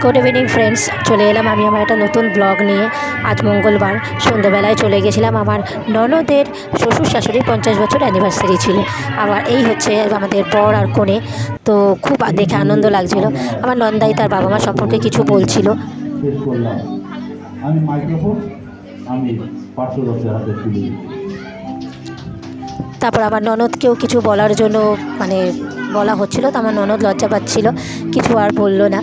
Good evening friends, চলে এলাম আমি আমার একটা নতুন ব্লগ নিয়ে। আজ মঙ্গলবার সন্ধ্যাবেলায় চলে গেছিলাম আমার ননদের শ্বশুর শাশুড়ির 50 বছর অ্যানিভার্সারি ছিল। আবার এই হচ্ছে আমাদের বর আর কনে। তো খুব দেখে আনন্দ লাগছিল। আমার নন্দাই তার বাবা মা সম্পর্কে কিছু বলছিল। তারপর আমার ননদকেও কিছু বলার জন্য মানে বলা হচ্ছিলো, তো আমার ননদ লজ্জা পাচ্ছিল, কিছু আর বললো না।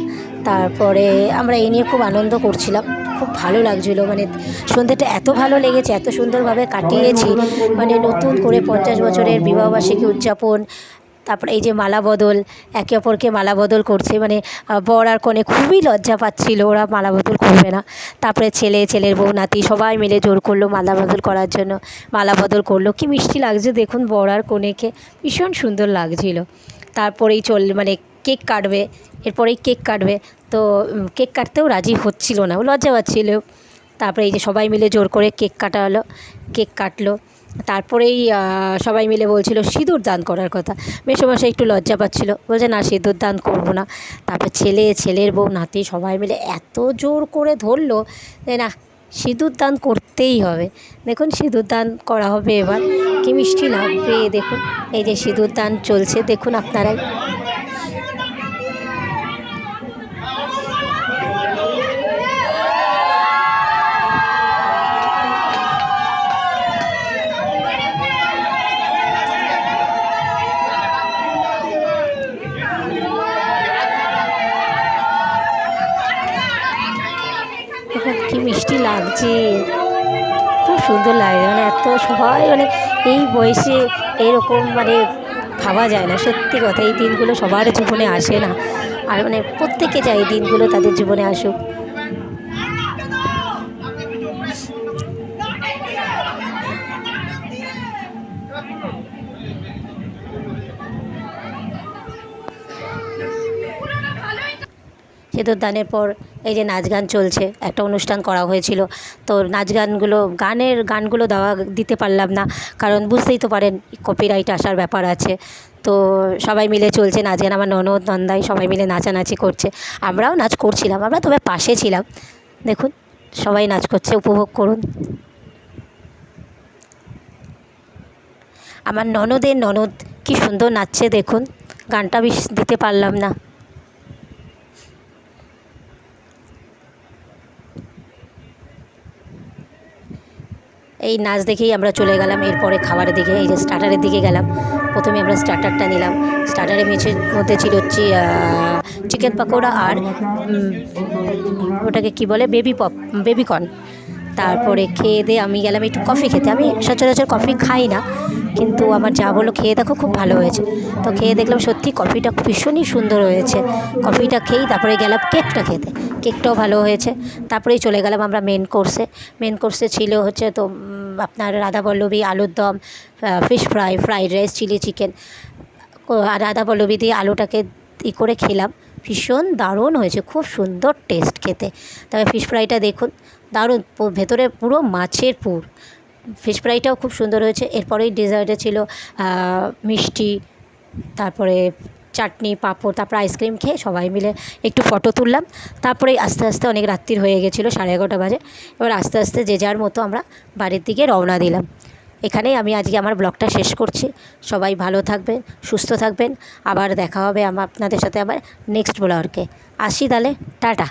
তারপরে আমরা এই নিয়ে খুব আনন্দ করছিলাম, খুব ভালো লাগছিলো। মানে সন্ধ্যেটা এত ভালো লেগেছে, এত সুন্দরভাবে কাটিয়েছি। মানে নতুন করে 50 বছরের বিবাহবার্ষিকী উদযাপন, তারপরে এই যে মালা বদল, একে অপরকে মালা বদল করছে। মানে বর আর কনে খুবই লজ্জা পাচ্ছিল, ওরা মালা বদল করবে না। তারপরে ছেলের বউ নাতি সবাই মিলে জোর করলো মালা বদল করার জন্য, মালা বদল করলো। কি মিষ্টি লাগছে দেখুন বর আর কনেকে, ভীষণ সুন্দর লাগছিল। তারপরেই মানে কেক কাটবে, এরপরেই কেক কাটবে। তো কেক কাটতেও রাজি হচ্ছিল না, ও লজ্জা পাচ্ছিল। তারপরে এই যে সবাই মিলে জোর করে কেক কাটা হলো, কেক কাটলো। তারপরেই সবাই মিলে বলছিল সিঁদুর দান করার কথা। মেসোমশাই একটু লজ্জা পাচ্ছিল, বলছে না সিঁদুর দান করবো না। তারপর ছেলের বউ নাতি সবাই মিলে এত জোর করে ধরলো যে না, সিঁদুর দান করতেই হবে। দেখুন সিঁদুর দান করা হবে এবার, কি মিষ্টি লাগবে দেখুন। এই যে সিঁদুর দান চলছে, দেখুন আপনারাই। দেখুন কি মিষ্টি লাগছে, খুব সুন্দর লাগে। মানে এত সবাই মানে এই বয়সে এরকম মানে ভাবা যায় না, সত্যি কথা। এই দিনগুলো সবার জীবনে আসে না, আর মানে প্রত্যেকে চায় এই দিনগুলো তাদের জীবনে আসুক। সিঁদুর দানের পর এই যে নাচ গান চলছে, একটা অনুষ্ঠান করা হয়েছিল। তো নাচ গানগুলো দিতে পারলাম না, কারণ বুঝতেই তো পারেন কপিরাইট আসার ব্যাপার আছে। তো সবাই মিলে চলছে নাচ গান, আমার ননদ নন্দাই সবাই মিলে নাচানাচি করছে, আমরাও নাচ করছিলাম। আমরা তবে পাশে ছিলাম। দেখুন সবাই নাচ করছে, উপভোগ করুন। আমার ননদ কি সুন্দর নাচছে দেখুন, গানটা বেশ দিতে পারলাম না। এই নাচ দেখেই আমরা চলে গেলাম এরপরে খাবারের দিকে। এই যে স্টার্টারের দিকে গেলাম, প্রথমে আমরা স্টার্টারটা নিলাম। স্টার্টারের মধ্যে ছিল হচ্ছে চিকেন পকোড়া আর ওটাকে কি বলে বেবিকর্ন। তারপরে খেয়ে দিয়ে আমি গেলাম একটু কফি খেতে। আমি সচরাচর কফি খাই না, কিন্তু আমার যা বললো খেয়ে দেখো খুব ভালো হয়েছে। তো খেয়ে দেখলাম সত্যি কফিটা ভীষণই সুন্দর হয়েছে। কফিটা খেয়েই তারপরে গেলাম কেকটা খেতে, কেকটাও ভালো হয়েছে। তারপরেই চলে গেলাম আমরা মেন কোর্সে ছিল হচ্ছে তো আপনার রাধাবল্লভী, আলুর দম, fish fry, fried rice, chilli chicken. আর রাধাবল্লভী দিয়ে আলুটাকে করে খেলাম, ভীষণ দারুণ হয়েছে, খুব সুন্দর টেস্ট খেতে। তবে ফিশ ফ্রাইটা দেখুন দারুণ, ভেতরে পুরো মাছের পুর। ফিশ ফ্রাইটাও খুব সুন্দর হয়েছে। এরপরেই ডেজার্টে ছিল মিষ্টি, তারপরে চাটনি, পাঁপড়, তারপর আইসক্রিম খেয়ে সবাই মিলে একটু ফটো তুললাম। তারপরে আস্তে আস্তে অনেক রাত্রির হয়ে গেছিলো, 11:30 বাজে। এবার আস্তে আস্তে যে যার মতো আমরা বাড়ির দিকে রওনা দিলাম। এখানেই আমি আজকে আমার ব্লগটা শেষ করছি। সবাই ভালো থাকবেন, সুস্থ থাকবেন। আবার দেখা হবে আপনাদের সাথে আবার নেক্সট ব্লগে। আসি তাহলে, টাটা।